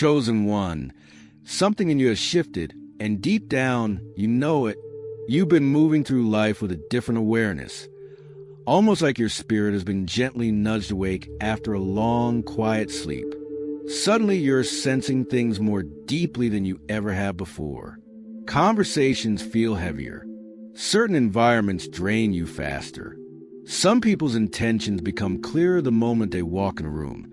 Chosen one, something in you has shifted, and deep down, you know it. You've been moving through life with a different awareness, almost like your spirit has been gently nudged awake after a long, quiet sleep. Suddenly, you're sensing things more deeply than you ever have before. Conversations feel heavier. Certain environments drain you faster. Some people's intentions become clearer the moment they walk in a room,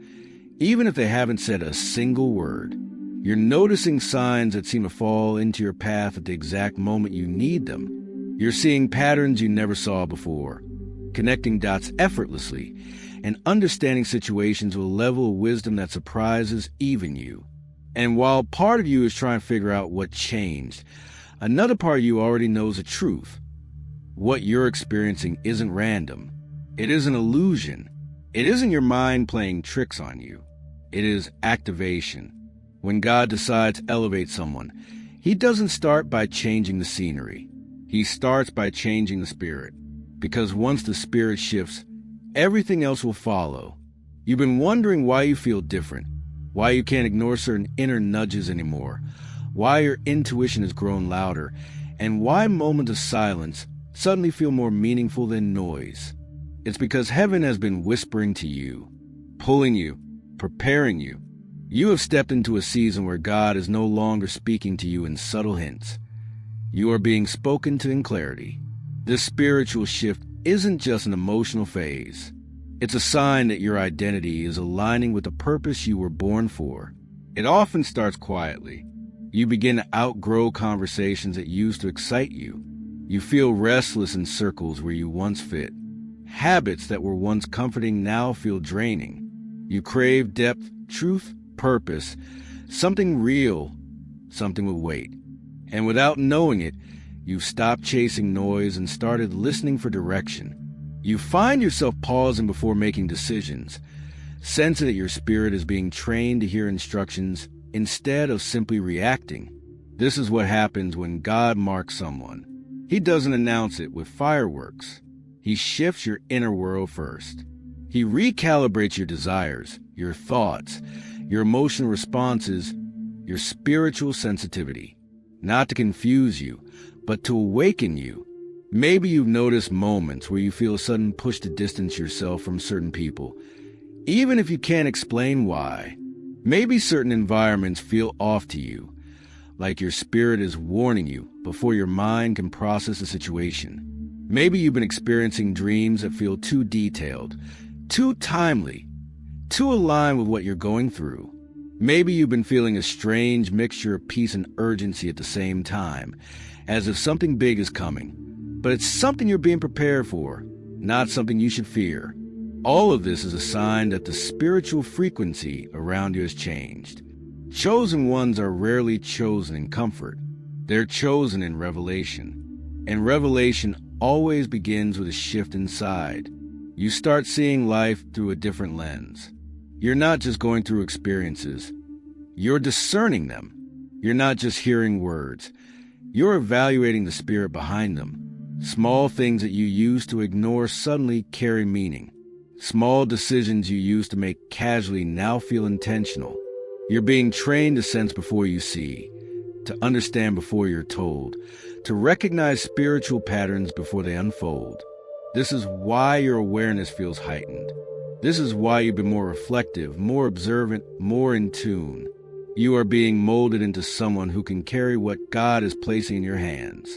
even if they haven't said a single word. You're noticing signs that seem to fall into your path at the exact moment you need them. You're seeing patterns you never saw before, connecting dots effortlessly, and understanding situations with a level of wisdom that surprises even you. And while part of you is trying to figure out what changed, another part of you already knows the truth. What you're experiencing isn't random. It is an illusion. It isn't your mind playing tricks on you. It is activation. When God decides to elevate someone, He doesn't start by changing the scenery. He starts by changing the spirit. Because once the spirit shifts, everything else will follow. You've been wondering why you feel different, why you can't ignore certain inner nudges anymore, why your intuition has grown louder, and why moments of silence suddenly feel more meaningful than noise. It's because heaven has been whispering to you, pulling you, preparing you. You have stepped into a season where God is no longer speaking to you in subtle hints. You are being spoken to in clarity. This spiritual shift isn't just an emotional phase. It's a sign that your identity is aligning with the purpose you were born for. It often starts quietly. You begin to outgrow conversations that used to excite you. You feel restless in circles where you once fit. Habits that were once comforting now feel draining. You crave depth, truth, purpose, something real, something with weight. And without knowing it, you've stopped chasing noise and started listening for direction. You find yourself pausing before making decisions, sensing that your spirit is being trained to hear instructions instead of simply reacting. This is what happens when God marks someone. He doesn't announce it with fireworks. He shifts your inner world first. He recalibrates your desires, your thoughts, your emotional responses, your spiritual sensitivity, not to confuse you, but to awaken you. Maybe you've noticed moments where you feel a sudden push to distance yourself from certain people, even if you can't explain why. Maybe certain environments feel off to you, like your spirit is warning you before your mind can process the situation. Maybe you've been experiencing dreams that feel too detailed, too timely, too aligned with what you're going through. Maybe you've been feeling a strange mixture of peace and urgency at the same time, as if something big is coming. But it's something you're being prepared for, not something you should fear. All of this is a sign that the spiritual frequency around you has changed. Chosen ones are rarely chosen in comfort. They're chosen in revelation. And revelation always begins with a shift inside. You start seeing life through a different lens. You're not just going through experiences. You're discerning them. You're not just hearing words. You're evaluating the spirit behind them. Small things that you used to ignore suddenly carry meaning. Small decisions you used to make casually now feel intentional. You're being trained to sense before you see, to understand before you're told, to recognize spiritual patterns before they unfold. This is why your awareness feels heightened. This is why you've been more reflective, more observant, more in tune. You are being molded into someone who can carry what God is placing in your hands.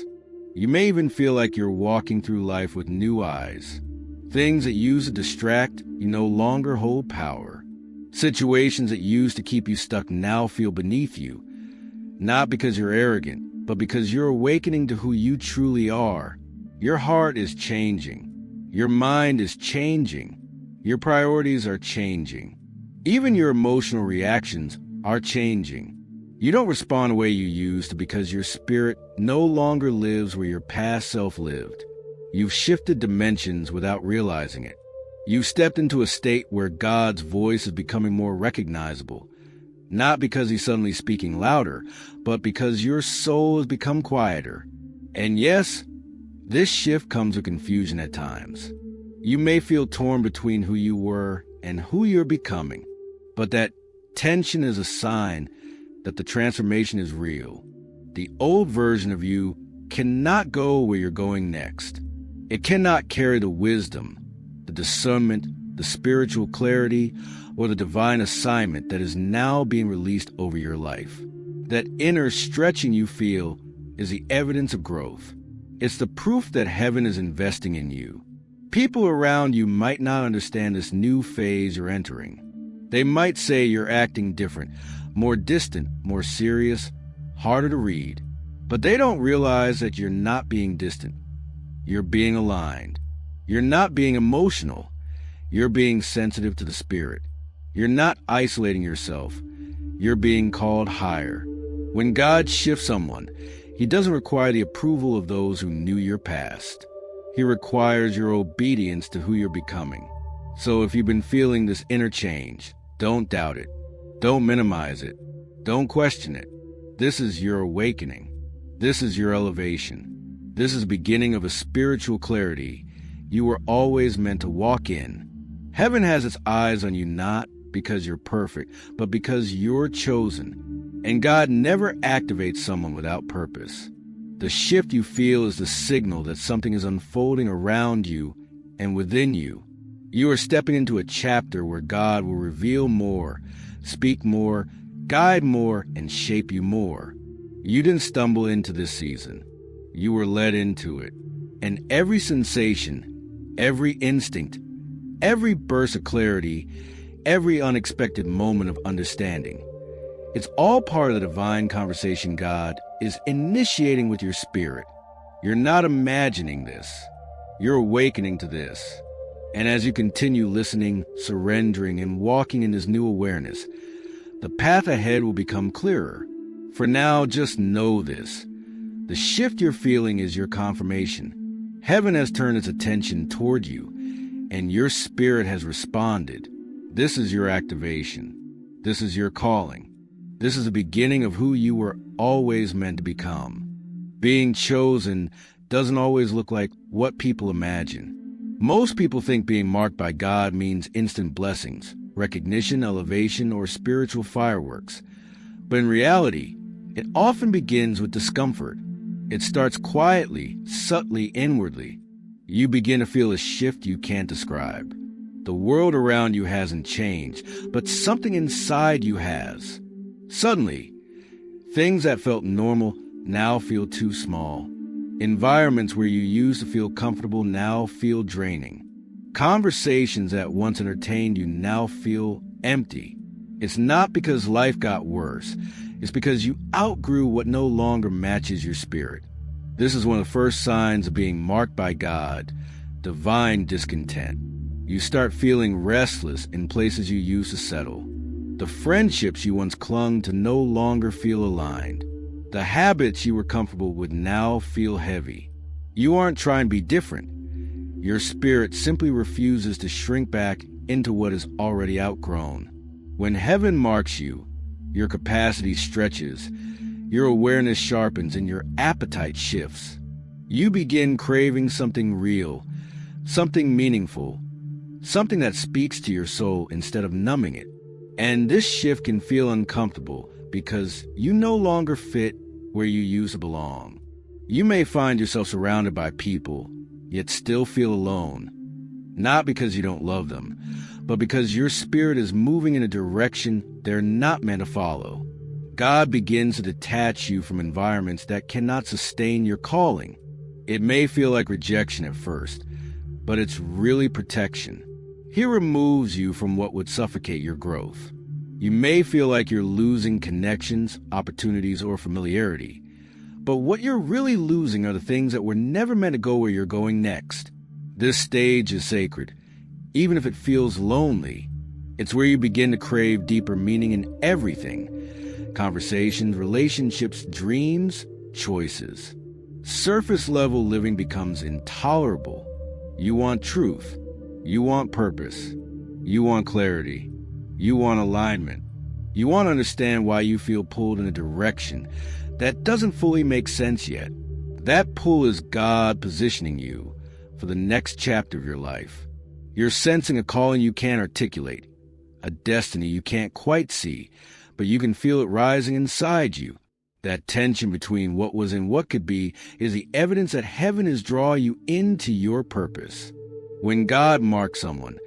You may even feel like you're walking through life with new eyes. Things that used to distract you no longer hold power. Situations that used to keep you stuck now feel beneath you, not because you're arrogant, but because you're awakening to who you truly are. Your heart is changing. Your mind is changing. Your priorities are changing. Even your emotional reactions are changing. You don't respond the way you used to because your spirit no longer lives where your past self lived. You've shifted dimensions without realizing it. You've stepped into a state where God's voice is becoming more recognizable, not because He's suddenly speaking louder, but because your soul has become quieter. And yes, this shift comes with confusion at times. You may feel torn between who you were and who you're becoming, but that Tension is a sign that the transformation is real. The old version of you cannot go where you're going next. It cannot carry the wisdom, the discernment, the spiritual clarity, or the divine assignment that is now being released over your life. That inner stretching you feel is the evidence of growth. It's the proof that heaven is investing in you. People around you might not understand this new phase you're entering. They might say you're acting different, more distant, more serious, harder to read. But they don't realize that you're not being distant. You're being aligned. You're not being emotional. You're being sensitive to the Spirit. You're not isolating yourself. You're being called higher. When God shifts someone, He doesn't require the approval of those who knew your past. He requires your obedience to who you're becoming. So if you've been feeling this inner change, don't doubt it. Don't minimize it. Don't question it. This is your awakening. This is your elevation. This is the beginning of a spiritual clarity you were always meant to walk in. Heaven has its eyes on you not because you're perfect, but because you're chosen. And God never activates someone without purpose. The shift you feel is the signal that something is unfolding around you and within you. You are stepping into a chapter where God will reveal more, speak more, guide more, and shape you more. You didn't stumble into this season. You were led into it. And every sensation, every instinct, every burst of clarity, every unexpected moment of understanding, it's all part of the divine conversation God is initiating with your spirit. You're not imagining this. You're awakening to this. And as you continue listening, surrendering, and walking in this new awareness, the path ahead will become clearer. For now, just know this. The shift you're feeling is your confirmation. Heaven has turned its attention toward you, and your spirit has responded. This is your activation. This is your calling. This is the beginning of who you were always meant to become. Being chosen doesn't always look like what people imagine. Most people think being marked by God means instant blessings, recognition, elevation, or spiritual fireworks. But in reality, it often begins with discomfort. It starts quietly, subtly, inwardly. You begin to feel a shift you can't describe. The world around you hasn't changed, but something inside you has. Suddenly, things that felt normal now feel too small. Environments where you used to feel comfortable now feel draining. Conversations that once entertained you now feel empty. It's not because life got worse. It's because you outgrew what no longer matches your spirit. This is one of the first signs of being marked by God, divine discontent. You start feeling restless in places you used to settle. The friendships you once clung to no longer feel aligned. The habits you were comfortable with now feel heavy. You aren't trying to be different. Your spirit simply refuses to shrink back into what is already outgrown. When heaven marks you, your capacity stretches, your awareness sharpens, and your appetite shifts. You begin craving something real, something meaningful, something that speaks to your soul instead of numbing it. And this shift can feel uncomfortable because you no longer fit where you used to belong. You may find yourself surrounded by people, yet still feel alone. Not because you don't love them, but because your spirit is moving in a direction they're not meant to follow. God begins to detach you from environments that cannot sustain your calling. It may feel like rejection at first, but it's really protection. He removes you from what would suffocate your growth. You may feel like you're losing connections, opportunities, or familiarity. But what you're really losing are the things that were never meant to go where you're going next. This stage is sacred. Even if it feels lonely, it's where you begin to crave deeper meaning in everything. Conversations, relationships, dreams, choices. Surface-level living becomes intolerable. You want truth. You want purpose. You want clarity. You want alignment. You want to understand why you feel pulled in a direction that doesn't fully make sense yet. That pull is God positioning you for the next chapter of your life. You're sensing a calling you can't articulate, a destiny you can't quite see, but you can feel it rising inside you. That tension between what was and what could be is the evidence that heaven is drawing you into your purpose. When God marks someone,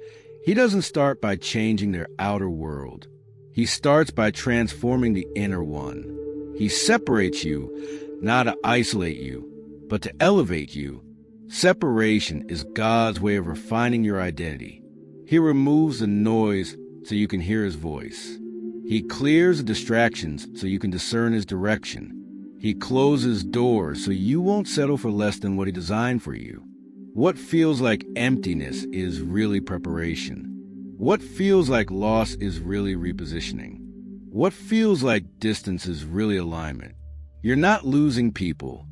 He doesn't start by changing their outer world. He starts by transforming the inner one. He separates you, not to isolate you, but to elevate you. Separation is God's way of refining your identity. He removes the noise so you can hear His voice. He clears the distractions so you can discern His direction. He closes doors so you won't settle for less than what He designed for you. What feels like emptiness is really preparation. What feels like loss is really repositioning. What feels like distance is really alignment. You're not losing people.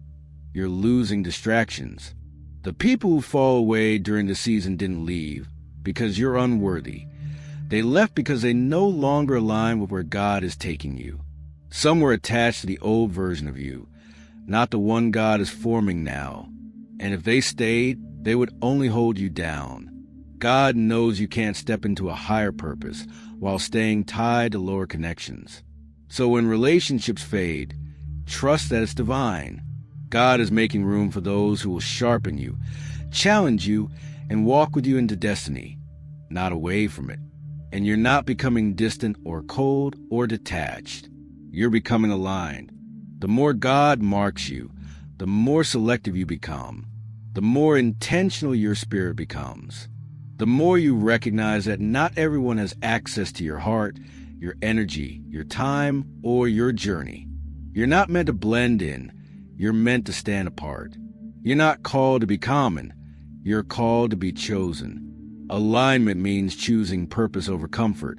You're losing distractions. The people who fall away during the season didn't leave because you're unworthy. They left because they no longer align with where God is taking you. Some were attached to the old version of you, not the one God is forming now. And if they stayed, they would only hold you down. God knows you can't step into a higher purpose while staying tied to lower connections. So when relationships fade, trust that it's divine. God is making room for those who will sharpen you, challenge you, and walk with you into destiny, not away from it. And you're not becoming distant or cold or detached. You're becoming aligned. The more God marks you, the more selective you become. The more intentional your spirit becomes. The more you recognize that not everyone has access to your heart, your energy, your time, or your journey. You're not meant to blend in. You're meant to stand apart. You're not called to be common. You're called to be chosen. Alignment means choosing purpose over comfort,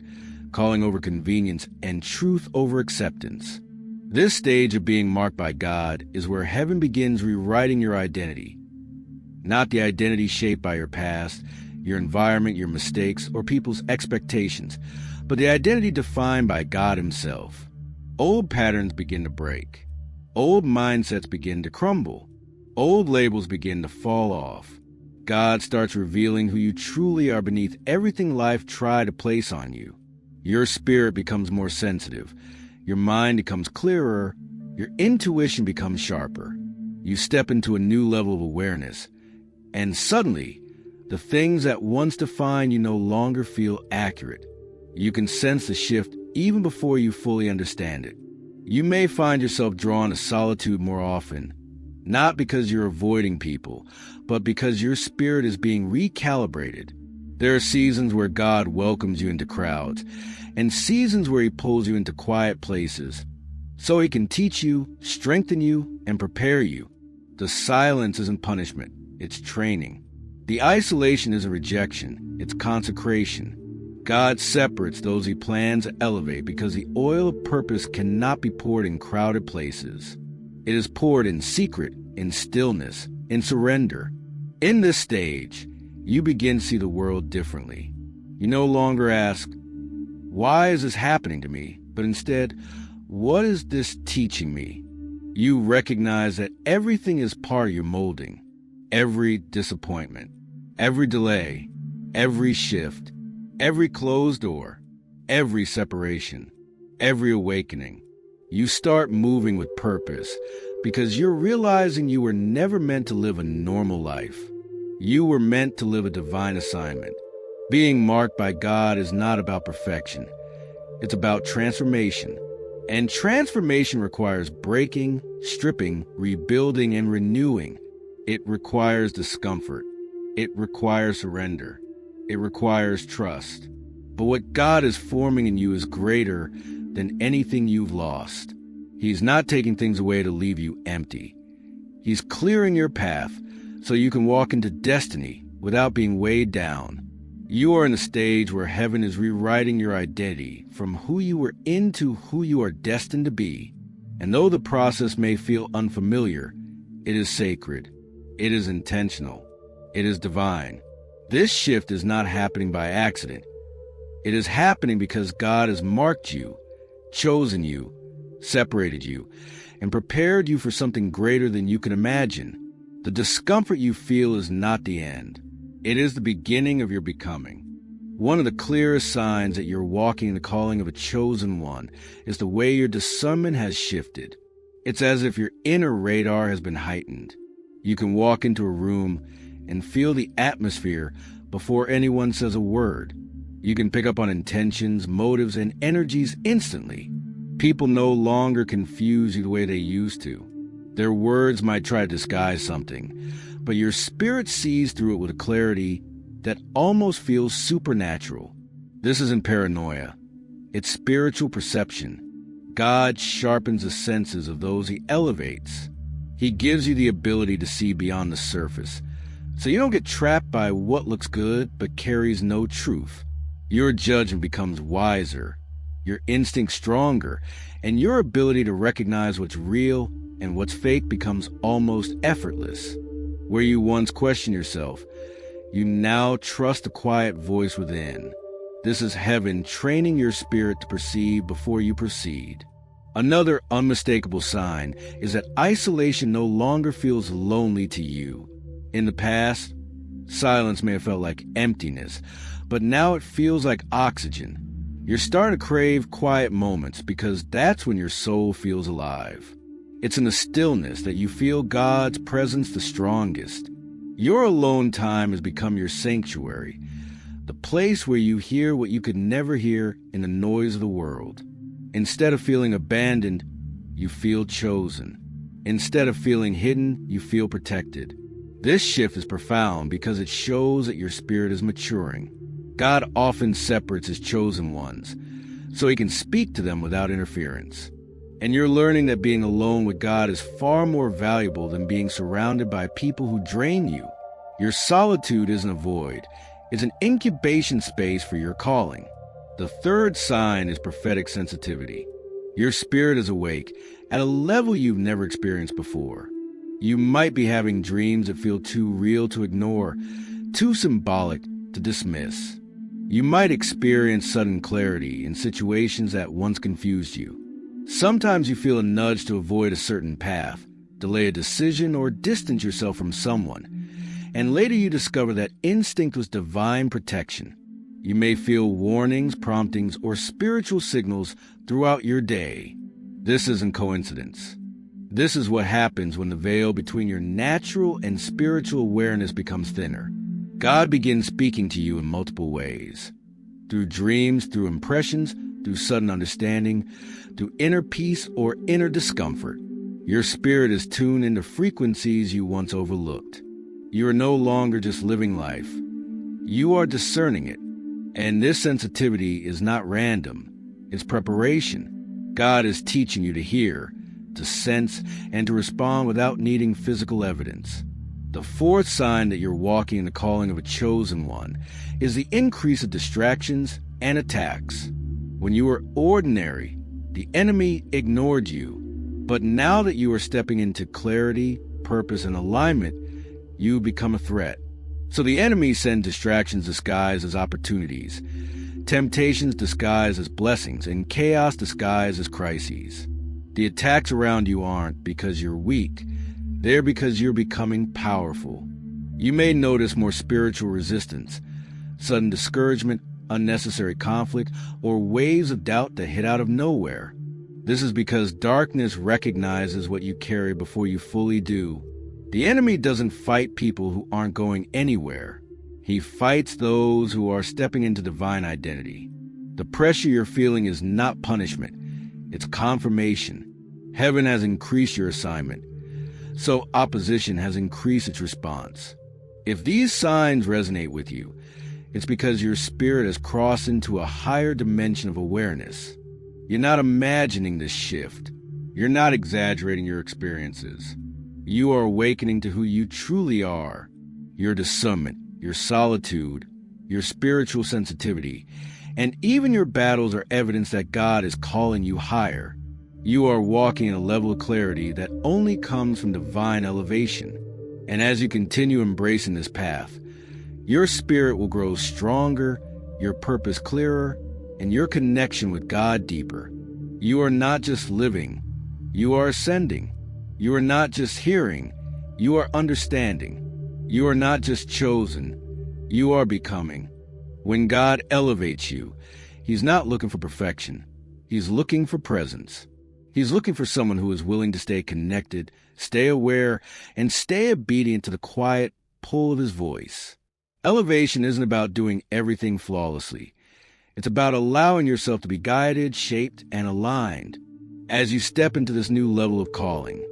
calling over convenience, and truth over acceptance. This stage of being marked by God is where heaven begins rewriting your identity. Not the identity shaped by your past, your environment, your mistakes, or people's expectations, but the identity defined by God Himself. Old patterns begin to break. Old mindsets begin to crumble. Old labels begin to fall off. God starts revealing who you truly are beneath everything life tried to place on you. Your spirit becomes more sensitive. Your mind becomes clearer. Your intuition becomes sharper. You step into a new level of awareness. And suddenly, the things that once defined you no longer feel accurate. You can sense the shift even before you fully understand it. You may find yourself drawn to solitude more often, not because you're avoiding people, but because your spirit is being recalibrated. There are seasons where God welcomes you into crowds, and seasons where He pulls you into quiet places, so He can teach you, strengthen you, and prepare you. The silence isn't punishment, it's training. The isolation isn't rejection, it's consecration. God separates those He plans to elevate because the oil of purpose cannot be poured in crowded places. It is poured in secret, in stillness, in surrender. In this stage, you begin to see the world differently. You no longer ask, "Why is this happening to me?" but instead, "What is this teaching me?" You recognize that everything is part of your molding. Every disappointment, every delay, every shift, every closed door, every separation, every awakening. You start moving with purpose because you're realizing you were never meant to live a normal life. You were meant to live a divine assignment. Being marked by God is not about perfection. It's about transformation. And transformation requires breaking, stripping, rebuilding, and renewing. It requires discomfort. It requires surrender. It requires trust. But what God is forming in you is greater than anything you've lost. He's not taking things away to leave you empty. He's clearing your path so you can walk into destiny without being weighed down. You are in a stage where heaven is rewriting your identity from who you were into who you are destined to be. And though the process may feel unfamiliar, it is sacred. It is intentional. It is divine. This shift is not happening by accident. It is happening because God has marked you, chosen you, separated you, and prepared you for something greater than you can imagine. The discomfort you feel is not the end. It is the beginning of your becoming. One of the clearest signs that you're walking in the calling of a chosen one is the way your discernment has shifted. It's as if your inner radar has been heightened. You can walk into a room and feel the atmosphere before anyone says a word. You can pick up on intentions, motives, and energies instantly. People no longer confuse you the way they used to. Their words might try to disguise something, but your spirit sees through it with a clarity that almost feels supernatural. This isn't paranoia. It's spiritual perception. God sharpens the senses of those he elevates. He gives you the ability to see beyond the surface, so you don't get trapped by what looks good but carries no truth. Your judgment becomes wiser, your instinct stronger, and your ability to recognize what's real and what's fake becomes almost effortless. Where you once questioned yourself, you now trust the quiet voice within. This is heaven training your spirit to perceive before you proceed. Another unmistakable sign is that isolation no longer feels lonely to you. In the past, silence may have felt like emptiness, but now it feels like oxygen. You're starting to crave quiet moments because that's when your soul feels alive. It's in the stillness that you feel God's presence the strongest. Your alone time has become your sanctuary, the place where you hear what you could never hear in the noise of the world. Instead of feeling abandoned, you feel chosen. Instead of feeling hidden, you feel protected. This shift is profound because it shows that your spirit is maturing. God often separates his chosen ones, so he can speak to them without interference. And you're learning that being alone with God is far more valuable than being surrounded by people who drain you. Your solitude isn't a void. It's an incubation space for your calling. The third sign is prophetic sensitivity. Your spirit is awake at a level you've never experienced before. You might be having dreams that feel too real to ignore, too symbolic to dismiss. You might experience sudden clarity in situations that once confused you. Sometimes you feel a nudge to avoid a certain path, delay a decision, or distance yourself from someone. And later you discover that instinct was divine protection. You may feel warnings, promptings, or spiritual signals throughout your day. This isn't coincidence. This is what happens when the veil between your natural and spiritual awareness becomes thinner. God begins speaking to you in multiple ways. Through dreams, through impressions, through sudden understanding, through inner peace or inner discomfort. Your spirit is tuned into frequencies you once overlooked. You are no longer just living life. You are discerning it. And this sensitivity is not random. It's preparation. God is teaching you to hear, to sense, and to respond without needing physical evidence. The fourth sign that you're walking in the calling of a chosen one is the increase of distractions and attacks. When you were ordinary, the enemy ignored you. But now that you are stepping into clarity, purpose, and alignment, you become a threat. So the enemy sends distractions disguised as opportunities, temptations disguised as blessings, and chaos disguised as crises. The attacks around you aren't because you're weak. They're because you're becoming powerful. You may notice more spiritual resistance, sudden discouragement, unnecessary conflict, or waves of doubt that hit out of nowhere. This is because darkness recognizes what you carry before you fully do. The enemy doesn't fight people who aren't going anywhere. He fights those who are stepping into divine identity. The pressure you're feeling is not punishment. It's confirmation. Heaven has increased your assignment, so opposition has increased its response. If these signs resonate with you, it's because your spirit has crossed into a higher dimension of awareness. You're not imagining this shift. You're not exaggerating your experiences. You are awakening to who you truly are. Your discernment, your solitude, your spiritual sensitivity, and even your battles are evidence that God is calling you higher. You are walking in a level of clarity that only comes from divine elevation. And as you continue embracing this path, your spirit will grow stronger, your purpose clearer, and your connection with God deeper. You are not just living, you are ascending. You are not just hearing, you are understanding. You are not just chosen, you are becoming. When God elevates you, He's not looking for perfection. He's looking for presence. He's looking for someone who is willing to stay connected, stay aware, and stay obedient to the quiet pull of His voice. Elevation isn't about doing everything flawlessly. It's about allowing yourself to be guided, shaped, and aligned. As you step into this new level of calling,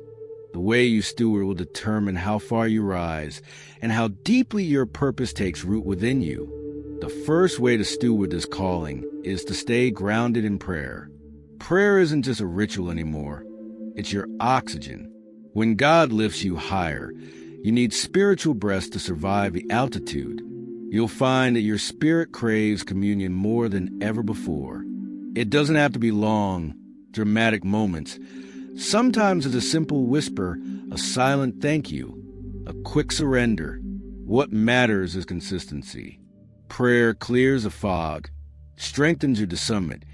the way you steward will determine how far you rise and how deeply your purpose takes root within you. The first way to steward this calling is to stay grounded in prayer. Prayer isn't just a ritual anymore. It's your oxygen. When God lifts you higher, you need spiritual breath to survive the altitude. You'll find that your spirit craves communion more than ever before. It doesn't have to be long, dramatic moments. Sometimes it's a simple whisper, a silent thank you, a quick surrender. What matters is consistency. Prayer clears the fog, strengthens your discernment,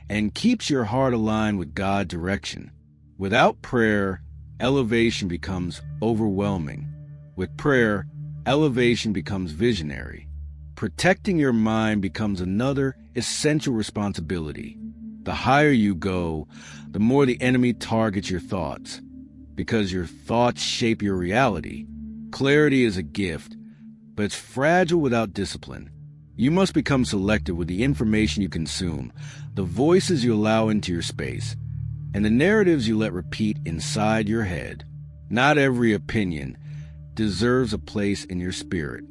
and keeps your heart aligned with God's direction. Without prayer, elevation becomes overwhelming. With prayer, elevation becomes visionary. Protecting your mind becomes another essential responsibility. The higher you go, the more the enemy targets your thoughts, because your thoughts shape your reality. Clarity is a gift, but it's fragile without discipline. You must become selective with the information you consume, the voices you allow into your space, and the narratives you let repeat inside your head. Not every opinion deserves a place in your spirit.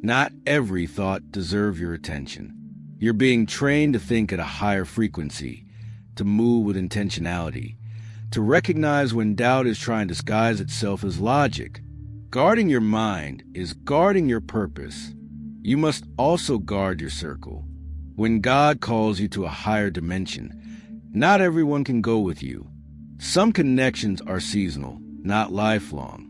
Not every thought deserves your attention. You're being trained to think at a higher frequency, to move with intentionality, to recognize when doubt is trying to disguise itself as logic. Guarding your mind is guarding your purpose. You must also guard your circle. When God calls you to a higher dimension, not everyone can go with you. Some connections are seasonal, not lifelong.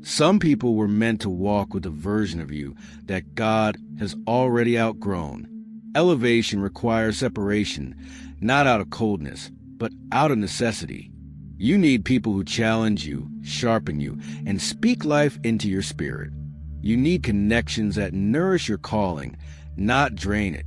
Some people were meant to walk with a version of you that God has already outgrown. Elevation requires separation, not out of coldness, but out of necessity. You need people who challenge you, sharpen you, and speak life into your spirit. You need connections that nourish your calling, not drain it.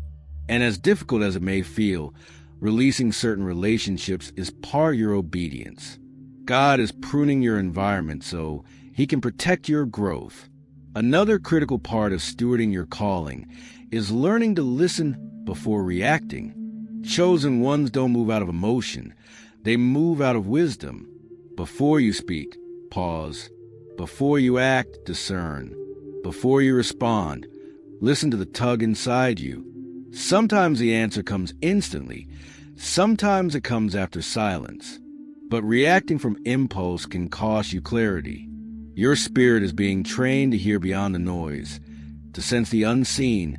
And as difficult as it may feel, releasing certain relationships is part of your obedience. God is pruning your environment so He can protect your growth. Another critical part of stewarding your calling is learning to listen before reacting. Chosen ones don't move out of emotion. They move out of wisdom. Before you speak, pause. Before you act, discern. Before you respond, listen to the tug inside you. Sometimes the answer comes instantly. Sometimes it comes after silence. But reacting from impulse can cost you clarity. Your spirit is being trained to hear beyond the noise, to sense the unseen,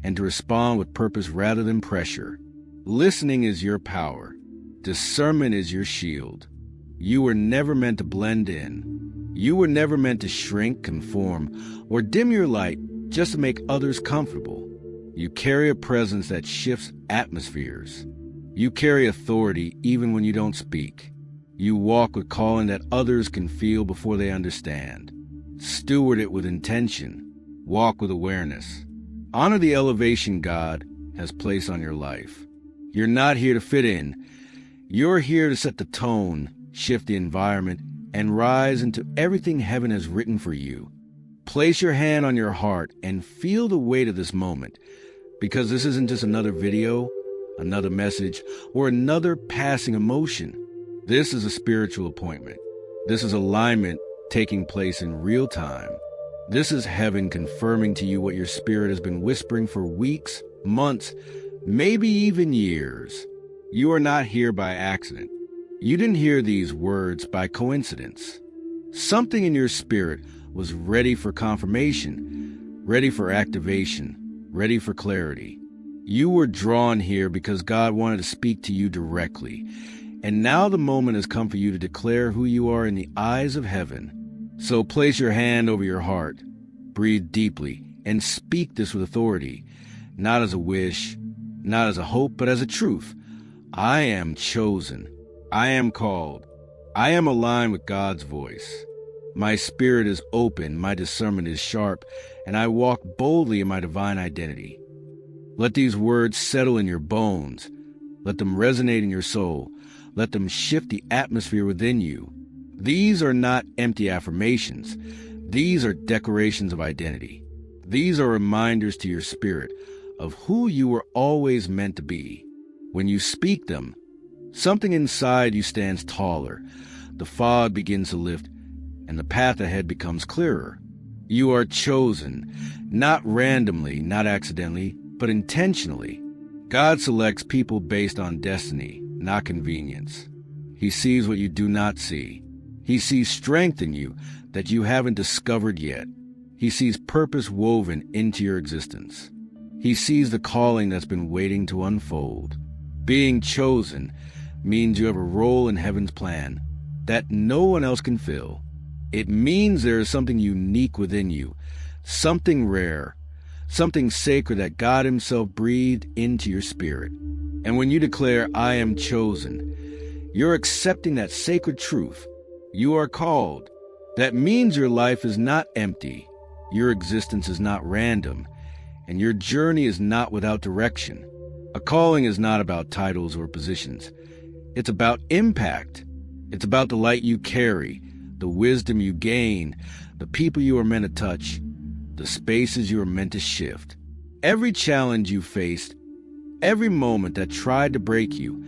and to respond with purpose rather than pressure. Listening is your power. Discernment is your shield. You were never meant to blend in. You were never meant to shrink, conform, or dim your light just to make others comfortable. You carry a presence that shifts atmospheres. You carry authority even when you don't speak. You walk with calling that others can feel before they understand. Steward it with intention. Walk with awareness. Honor the elevation God has placed on your life. You're not here to fit in. You're here to set the tone, shift the environment, and rise into everything heaven has written for you. Place your hand on your heart and feel the weight of this moment, because this isn't just another video, another message, or another passing emotion. This is a spiritual appointment. This is alignment taking place in real time. This is heaven confirming to you what your spirit has been whispering for weeks, months, maybe even years. You are not here by accident. You didn't hear these words by coincidence. Something in your spirit was ready for confirmation, ready for activation, ready for clarity. You were drawn here because God wanted to speak to you directly. And now the moment has come for you to declare who you are in the eyes of heaven. So place your hand over your heart, breathe deeply, and speak this with authority, not as a wish, not as a hope, but as a truth. I am chosen. I am called. I am aligned with God's voice. My spirit is open, my discernment is sharp, and I walk boldly in my divine identity. Let these words settle in your bones. Let them resonate in your soul. Let them shift the atmosphere within you. These are not empty affirmations. These are declarations of identity. These are reminders to your spirit of who you were always meant to be. When you speak them, something inside you stands taller. The fog begins to lift, and the path ahead becomes clearer. You are chosen, not randomly, not accidentally, but intentionally. God selects people based on destiny, not convenience. He sees what you do not see. He sees strength in you that you haven't discovered yet. He sees purpose woven into your existence. He sees the calling that's been waiting to unfold. Being chosen means you have a role in heaven's plan that no one else can fill. It means there is something unique within you, something rare, something sacred that God Himself breathed into your spirit. And when you declare, "I am chosen," you're accepting that sacred truth. You are called. That means your life is not empty, your existence is not random, and your journey is not without direction. A calling is not about titles or positions. It's about impact. It's about the light you carry, the wisdom you gain, the people you are meant to touch, the spaces you are meant to shift. Every challenge you faced, every moment that tried to break you,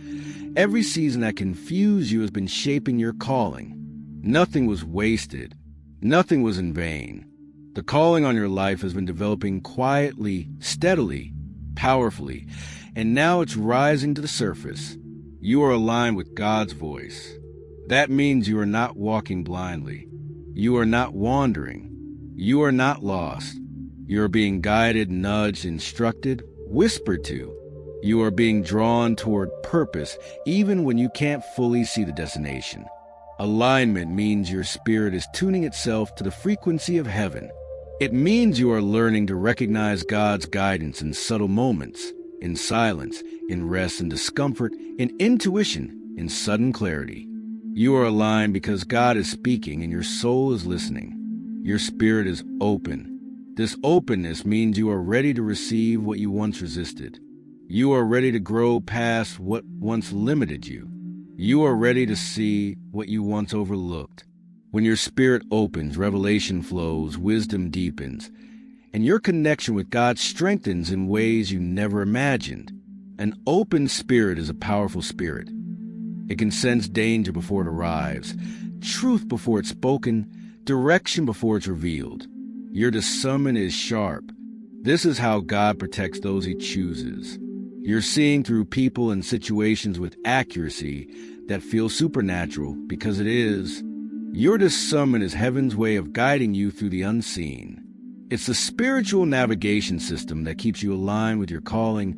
every season that confused you has been shaping your calling. Nothing was wasted. Nothing was in vain. The calling on your life has been developing quietly, steadily, powerfully, and now it's rising to the surface. You are aligned with God's voice. That means you are not walking blindly. You are not wandering. You are not lost. You are being guided, nudged, instructed, whispered to. You are being drawn toward purpose even when you can't fully see the destination. Alignment means your spirit is tuning itself to the frequency of heaven. It means you are learning to recognize God's guidance in subtle moments, in silence, in rest and discomfort, in intuition, in sudden clarity. You are aligned because God is speaking and your soul is listening. Your spirit is open. This openness means you are ready to receive what you once resisted. You are ready to grow past what once limited you. You are ready to see what you once overlooked. When your spirit opens, revelation flows, wisdom deepens, and your connection with God strengthens in ways you never imagined. An open spirit is a powerful spirit. It can sense danger before it arrives, truth before it's spoken, direction before it's revealed. Your discernment is sharp. This is how God protects those He chooses. You're seeing through people and situations with accuracy that feels supernatural because it is. Your discernment is heaven's way of guiding you through the unseen. It's the spiritual navigation system that keeps you aligned with your calling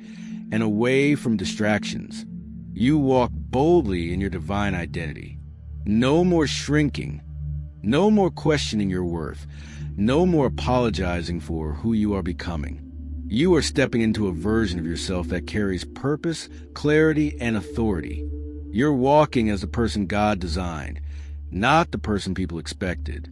and away from distractions. You walk boldly in your divine identity. No more shrinking. No more questioning your worth. No more apologizing for who you are becoming. You are stepping into a version of yourself that carries purpose, clarity, and authority. You're walking as the person God designed, not the person people expected.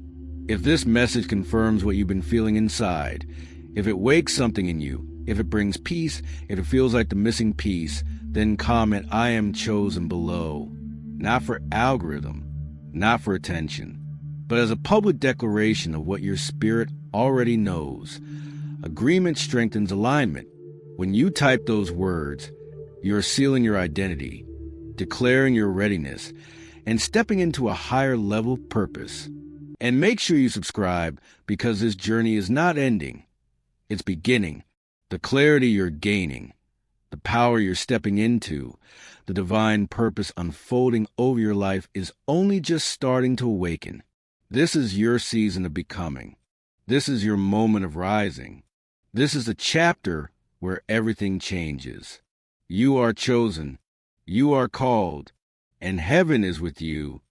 If this message confirms what you've been feeling inside, if it wakes something in you, if it brings peace, if it feels like the missing piece, then comment, "I am chosen" below. Not for algorithm, not for attention, but as a public declaration of what your spirit already knows. Agreement strengthens alignment. When you type those words, you're sealing your identity, declaring your readiness, and stepping into a higher level purpose. And make sure you subscribe because this journey is not ending. It's beginning. The clarity you're gaining, the power you're stepping into, the divine purpose unfolding over your life is only just starting to awaken. This is your season of becoming. This is your moment of rising. This is the chapter where everything changes. You are chosen. You are called. And heaven is with you